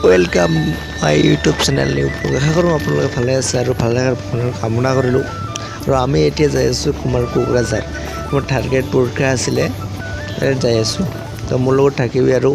Welcome my YouTube channel new blog. আশা কৰোঁ আপোনালোকে ভালে আছে আৰু ভালে কামনা কৰিলোঁ। আৰু আমি এতিয়া যাই আছোঁ কুমাৰ কোকৰাঝাৰ। মোৰ থাৰ্ড গ্ৰেড পৰীক্ষা আছিলে, তাত যাই আছোঁ। তো মোৰ লগত থাকিবি আৰু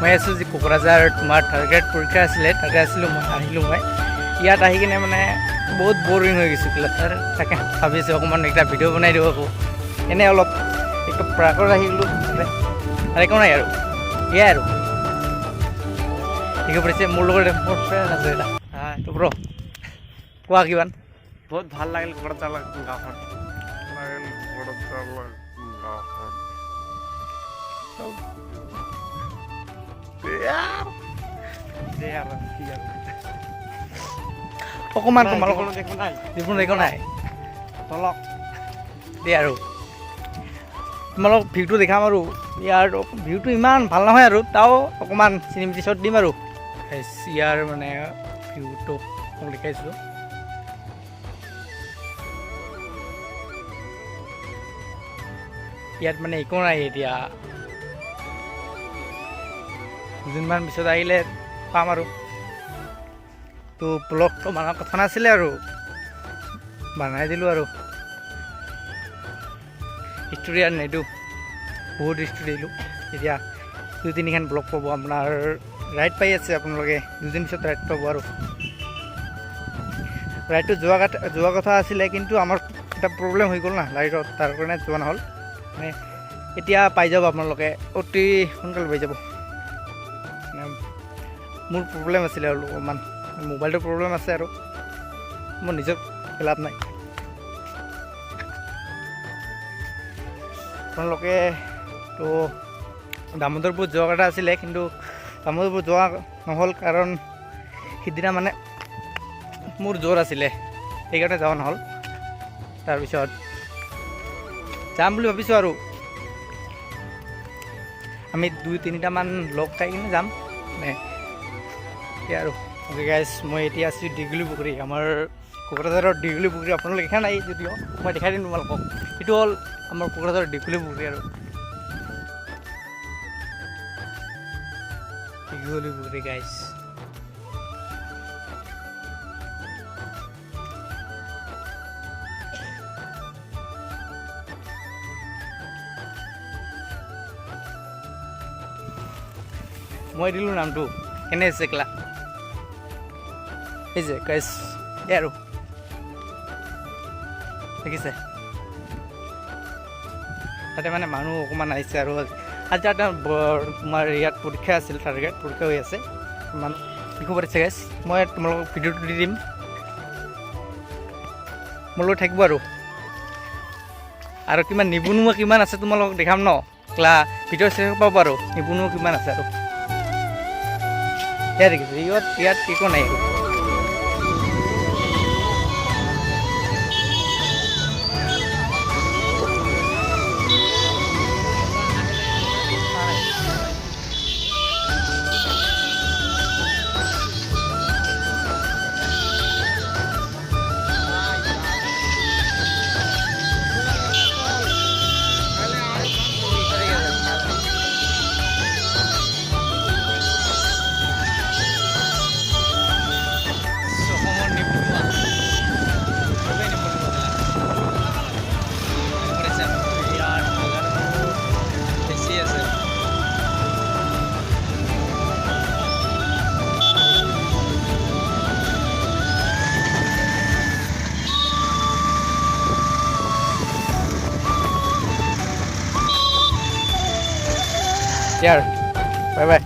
মই আছোঁ যি কোকৰাঝাৰ তোমাৰ থাৰ্ড গ্ৰেড পৰীক্ষা আছিলে, তাতে আছিলোঁ মই আহিলোঁ। মই ইয়াত আহি কিনে মানে বহুত বৰিং হৈ গৈছোঁ ক্লাছ। তাকে ভাবিছোঁ অকণমান এটা ভিডিঅ' বনাই দিওঁ আকৌ, এনেই অলপ একদম প্ৰাকত আহিলোঁ আৰু একো নাই আৰু এয়াই আৰু ঠিক পৰিছে। মোৰ লগত মোৰ ফ্ৰেণ্ড আছে এটা এইটো ব্ৰ, কোৱা কিমান বহুত ভাল লাগিল কোকৰাঝাৰ গাঁওখন। অকণমান তোমালোকৰ একো নাই, যিবোৰ একো নাই তলক দেই আৰু তোমালোক ভিউটো দেখাম আৰু ইয়াৰ ভিউটো ইমান ভাল নহয় আৰু তাও অকণমান চিনেমেটিক শ্বট দিম আৰু ইয়াৰ মানে ভিউটো মই দেখাইছোঁ। ইয়াত মানে একো নাই এতিয়া, দুদিনমান পিছত আহিলে পাম আৰু। তো ব্লগটো বনোৱাৰ কথা নাছিলে আৰু বনাই দিলোঁ আৰু ষ্টৰি আৰু নেদোঁ, বহুত ষ্টৰি দিলোঁ। এতিয়া 2-3খন ব্লগ পাব আপোনাৰ, ৰাইড পাই আছে আপোনালোকে, দুদিন পিছত ৰাইড পাব। আৰু ৰাইডটো যোৱা কথা আছিলে, কিন্তু আমাৰ এটা প্ৰব্লেম হৈ গ'ল না লাইটত, তাৰ কাৰণে যোৱা নহ'ল। মানে এতিয়া পাই যাব আপোনালোকে, অতি সোনকালে পাই যাব। মানে মোৰ প্ৰব্লেম আছিলে আৰু অকণমান, মোবাইলটোৰ প্ৰব্লেম আছে আৰু মোৰ নিজৰ লাভ নাই। আপোনালোকে তো দামোদৰপুৰ যোৱা কথা আছিলে, কিন্তু দামোদৰপুৰ যোৱা নহ'ল, কাৰণ সিদিনা মানে মোৰ জ্বৰ আছিলে, সেইকাৰণে যোৱা নহ'ল। তাৰপিছত যাম বুলি ভাবিছোঁ আৰু আমি 2-3টামান লগ খাই কিনে যাম মানে সেয়া আৰু। অ'কে গাইজ, মই এতিয়া আছোঁ দীঘলী পুখুৰী, আমাৰ কোকৰাঝাৰৰ দীঘলী পুখুৰী। আপোনালোকে দেখা নাই যদিও মই দেখাই দিম তোমালোকক। এইটো হ'ল আমাৰ কোকৰাঝাৰৰ দীঘলী পুখুৰী আৰু দীঘলী পুখুৰী গাইজ। মই দিলোঁ নামটো, কেনে আছে ক্লা এই যে গাইজ, এই আৰু দেখিছে তাতে মানে মানুহ অকণমান আহিছে। আৰু আজি এটা তোমাৰ ইয়াত পৰীক্ষা আছিল, থাৰ্ড গ্ৰেড পৰীক্ষা হৈ আছে, মানুহ লিখিব পাৰিছে গাইজ। মই তোমালোকক ভিডিঅ'টো দি দিম, মোৰ লগত থাকিব আৰু কিমান নিবনুৱা কিমান আছে তোমালোকক দেখাম ন, ক্লা ভিডিঅ' শেষ পাব আৰু নিবনুৱা কিমান আছে। আৰু ইয়াত দেখিছে, ইয়াত একো নাই আৰু কেয়াৰ বাই বাই